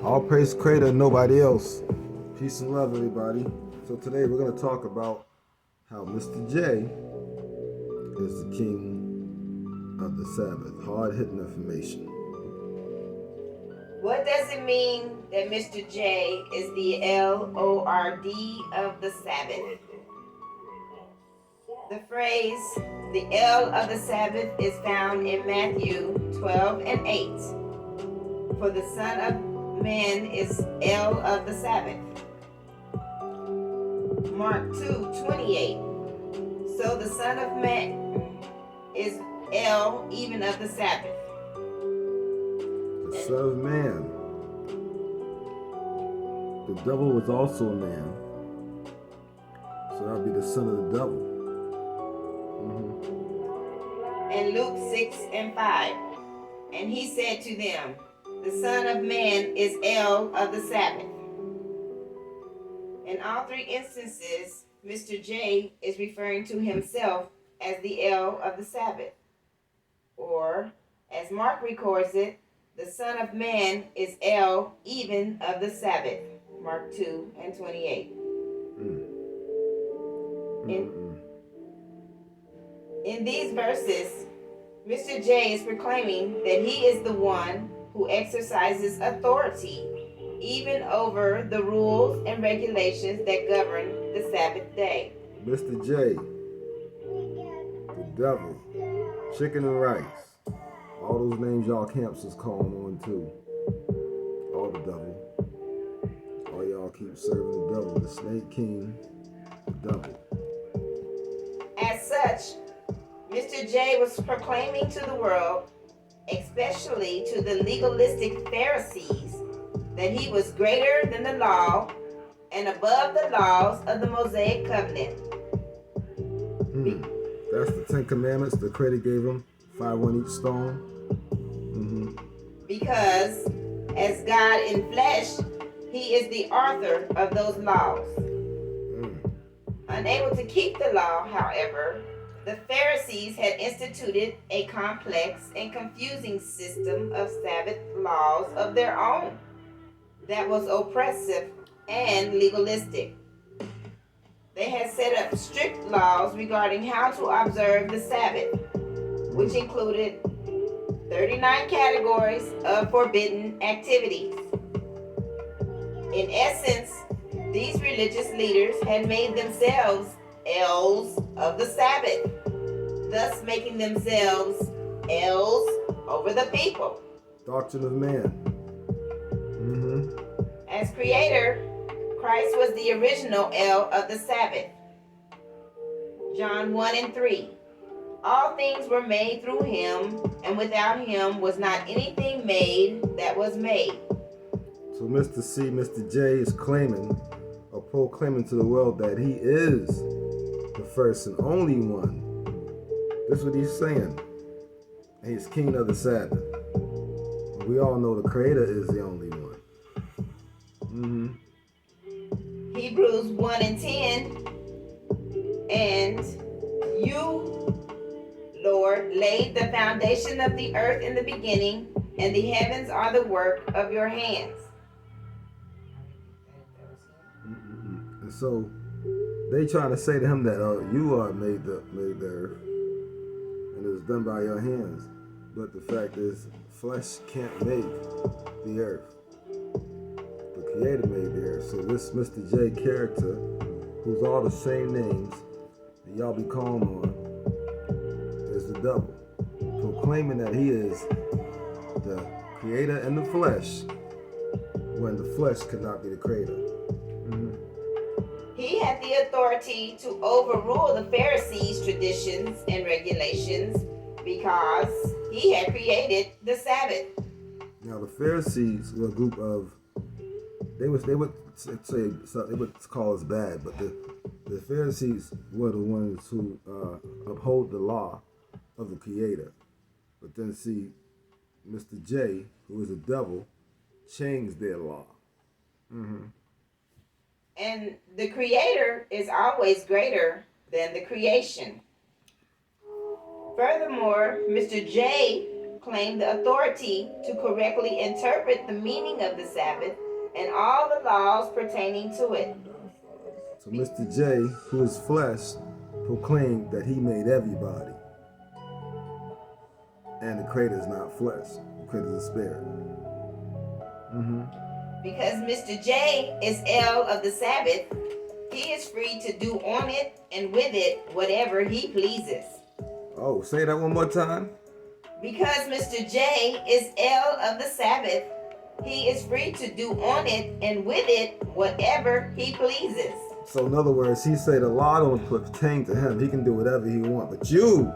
All praise Creator and nobody else. Peace and love, everybody. So today we're going to talk about how Mr. J is the king of the Sabbath. Hard-hitting information. What does it mean that Mr. J is the Lord of the Sabbath? The phrase, the L of the Sabbath, is found in Matthew 12 and 8. For the Son of Man is L of the Sabbath. Mark 2:28. So the Son of Man is L even of the Sabbath. The Son of Man. The devil was also a man. So that would be the son of the devil. And Luke 6 and 5. And he said to them, the Son of Man is L of the Sabbath. In all three instances, Mr. J is referring to himself as the L of the Sabbath. Or, as Mark records it, the Son of Man is L even of the Sabbath. Mark 2 and 28. In these verses, Mr. J is proclaiming that he is the one who exercises authority even over the rules and regulations that govern the Sabbath day. Mr. J, the devil, chicken and rice. All those names y'all camps is calling on too. All the devil. All y'all keep serving the devil. The snake king, the devil. As such, Mr. J was proclaiming to the world, especially to the legalistic Pharisees, that he was greater than the law and above the laws of the Mosaic covenant. That's the 10 Commandments the Creator gave him, 5 on each stone. Because as God in flesh, he is the author of those laws. Unable to keep the law, however, the Pharisees had instituted a complex and confusing system of Sabbath laws of their own that was oppressive and legalistic. They had set up strict laws regarding how to observe the Sabbath, which included 39 categories of forbidden activities. In essence, these religious leaders had made themselves L's of the Sabbath, thus making themselves L's over the people. Doctrine of man. As creator, Christ was the original L of the Sabbath. John 1 and 3. All things were made through him, and without him was not anything made that was made. So Mr. C, Mr. J is claiming or proclaiming to the world that he is the first and only one. This is what he's saying. He's king of the Sabbath. We all know the Creator is the only one. Hebrews 1 and 10. And you, Lord, laid the foundation of the earth in the beginning, and the heavens are the work of your hands. And so they trying to say to him that you are made the earth, and it was done by your hands. But the fact is, flesh can't make the earth. The Creator made the earth. So this Mr. J character, who's all the same names that y'all be calling on, is the devil, proclaiming that he is the Creator in the flesh, when the flesh cannot be the Creator. He had the authority to overrule the Pharisees' traditions and regulations because he had created the Sabbath. Now the Pharisees were a group of, they would say, so they would call us bad, but the Pharisees were the ones who uphold the law of the Creator. But then see, Mr. J, who is a devil, changed their law. And the Creator is always greater than the creation. Furthermore, Mr. J claimed the authority to correctly interpret the meaning of the Sabbath and all the laws pertaining to it. So Mr. J, who is flesh, proclaimed that he made everybody. And the Creator is not flesh. The Creator is a spirit. Because Mr. J is El of the Sabbath, he is free to do on it and with it whatever he pleases. Oh, say that one more time. Because Mr. J is El of the Sabbath, he is free to do on it and with it whatever he pleases. So in other words, he said the law don't pertain to him. He can do whatever he wants. But you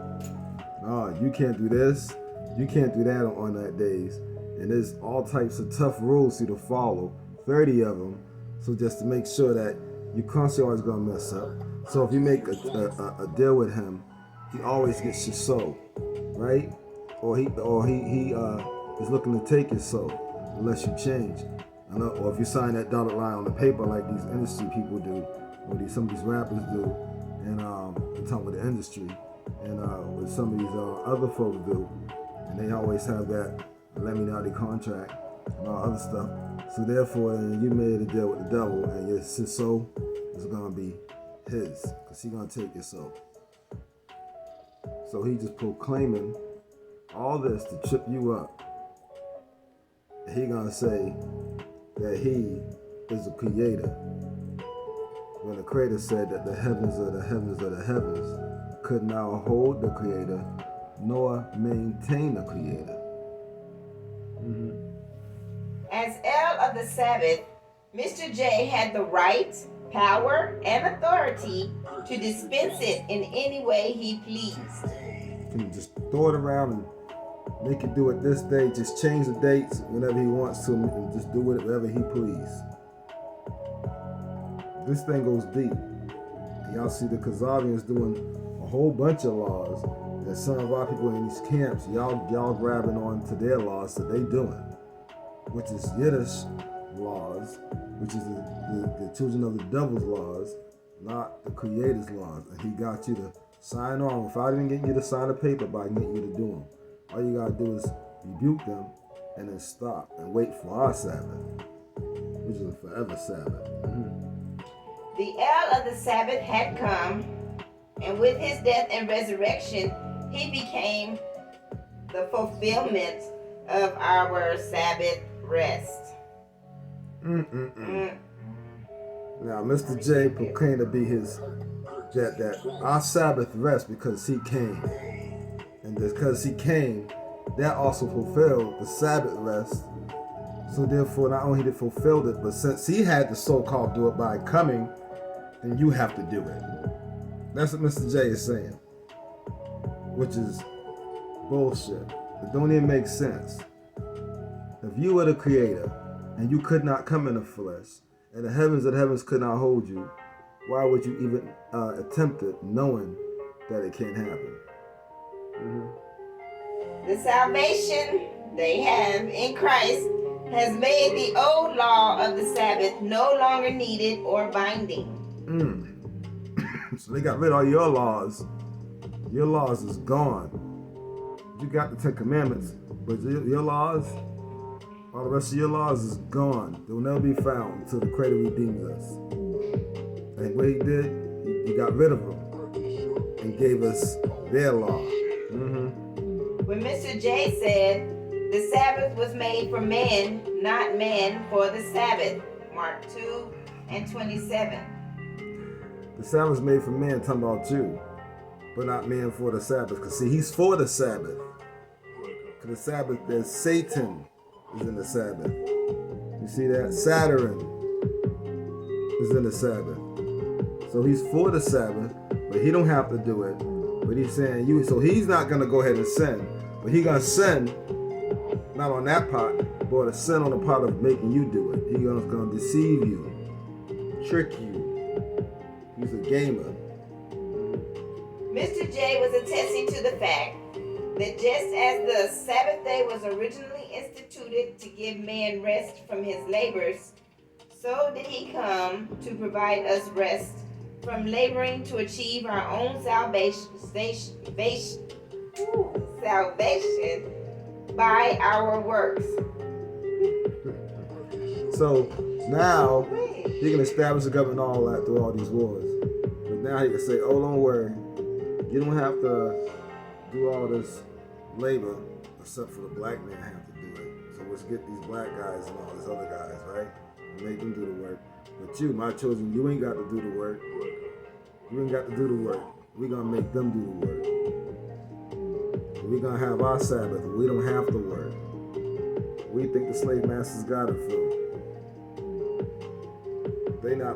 can't do this. You can't do that on that days. And there's all types of tough rules for you to follow, 30 of them. So just to make sure that you constantly always gonna mess up. So if you make a deal with him, he always gets your soul, right? Or he is looking to take your soul unless you change. Or if you sign that dotted line on the paper like these industry people do, or some of these rappers do, and I'm talking about the industry, and what some of these other folks do, and they always have that Illuminati contract and all other stuff. So therefore, you made a deal with the devil, and your soul is gonna be his, cause he's gonna take your soul. So he just proclaiming all this to trip you up. He gonna say that he is the creator, when the Creator said that the heavens of the heavens of the heavens could not hold the Creator nor maintain the Creator. As El of the Sabbath, Mr. J had the right, power, and authority to dispense it in any way he pleased. He can just throw it around and make it do it this day, just change the dates whenever he wants to, and just do it wherever he please. This thing goes deep. And y'all see the Kazavians doing a whole bunch of laws, and some of our people in these camps, y'all grabbing on to their laws that they doing, which is Yiddish laws, which is the children of the devil's laws, not the Creator's laws. And he got you to sign on. If I didn't get you to sign a paper, but I can get you to do them. All you gotta do is rebuke them and then stop and wait for our Sabbath, which is a forever Sabbath. The El of the Sabbath had come, and with his death and resurrection, he became the fulfillment of our Sabbath rest. Now, Mr. J proclaimed to be that our Sabbath rest because he came. And because he came, that also fulfilled the Sabbath rest. So therefore, not only did he fulfill it, but since he had to so-called do it by coming, then you have to do it. That's what Mr. J is saying, which is bullshit. It don't even make sense. If you were the Creator and you could not come in the flesh, and the heavens of the heavens could not hold you, why would you even attempt it knowing that it can't happen? The salvation they have in Christ has made the old law of the Sabbath no longer needed or binding. So they got rid of all your laws. Your laws is gone. You got the 10 Commandments, but your laws, all the rest of your laws is gone. They will never be found until the Creator redeems us. And what he did, he got rid of them and gave us their law. When Mr. J said, the Sabbath was made for man, not man for the Sabbath. Mark 2:27. The Sabbath was made for man, talking about you, but not man for the Sabbath. Because see, he's for the Sabbath. Because the Sabbath, there's Satan is in the Sabbath. You see that? Saturn is in the Sabbath. So he's for the Sabbath, but he don't have to do it. But he's saying you, so he's not going to go ahead and sin. But he's going to sin, not on that part, but to sin on the part of making you do it. He's going to deceive you, trick you. He's a gamer. Mr. J was attesting to the fact that just as the Sabbath day was originally instituted to give man rest from his labors, so did he come to provide us rest from laboring to achieve our own salvation by our works. So now he can establish the government and all that through all these wars. But now he can say, oh, don't worry. You don't have to do all this labor except for the black man have to do it. So let's get these black guys and all these other guys, right? And make them do the work. But you, my children, you ain't got to do the work. You ain't got to do the work. We're going to make them do the work. We're going to have our Sabbath. We don't have to work. We think the slave masters got it for.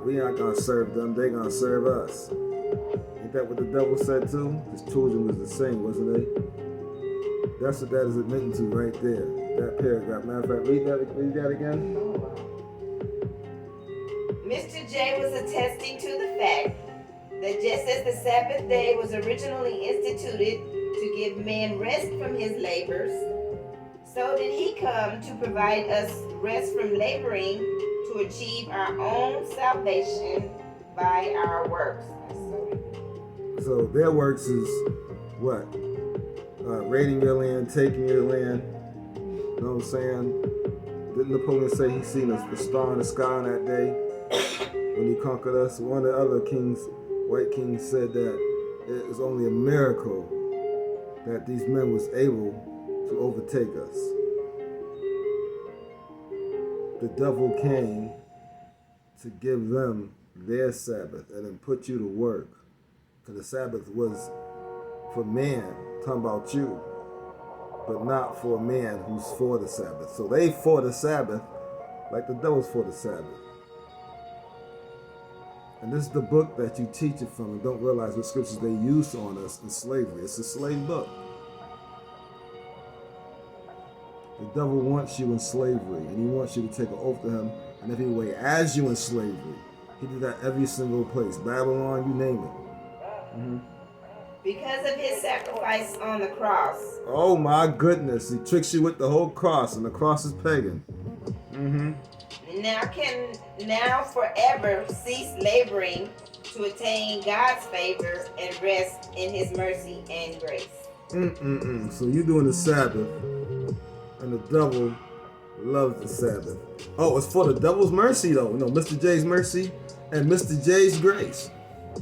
We not going to serve them. They going to serve us. Ain't that what the devil said too? His children was the same, wasn't they? That's what that is admitting to right there. That paragraph. Matter of fact, read that again. Mr. J was attesting to the fact that just as the Sabbath day was originally instituted to give man rest from his labors, so did he come to provide us rest from laboring to achieve our own salvation by our works. So their works is what? Raiding your land, taking your land. You know what I'm saying? Didn't Napoleon say he seen the star in the sky on that day when he conquered us? One of the other kings, white kings, said that it was only a miracle that these men was able to overtake us. The devil came to give them their Sabbath and then put you to work. Because the Sabbath was for man, talking about you, but not for a man who's for the Sabbath. So they for the Sabbath like the devil's for the Sabbath. And this is the book that you teach it from and don't realize what scriptures they use on us in slavery. It's a slave book. The devil wants you in slavery, and he wants you to take an oath to him. And if he way as you in slavery, he did that every single place. Babylon, you name it. Mm-hmm. Because of his sacrifice on the cross. Oh my goodness, he tricks you with the whole cross, and the cross is pagan. Mm-hmm. Now forever cease laboring to attain God's favor and rest in his mercy and grace. So you're doing the Sabbath, and the devil loves the Sabbath. Oh, it's for the devil's mercy though. No, Mr. J's mercy and Mr. J's grace.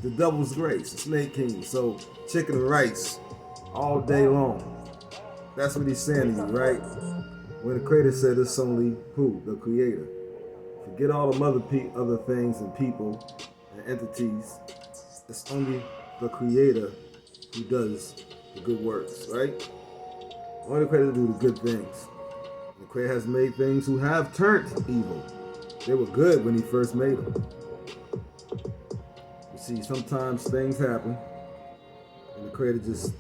The devil's grace, the snake king. So chicken and rice all day long. That's what he's saying to you, right? When the creator said it's only who? The creator. Forget all them other things and people and entities. It's only the creator who does the good works, right? Only the creator do the good things. The creator has made things who have turned evil. They were good when he first made them. You see, sometimes things happen, and the creator just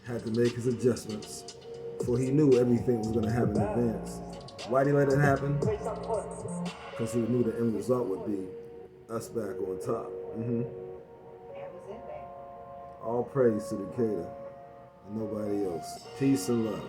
had to make his adjustments, for he knew everything was going to happen in advance. Why did he let it happen? Because he knew the end result would be us back on top. Mm-hmm. All praise to the creator and nobody else. Peace and love.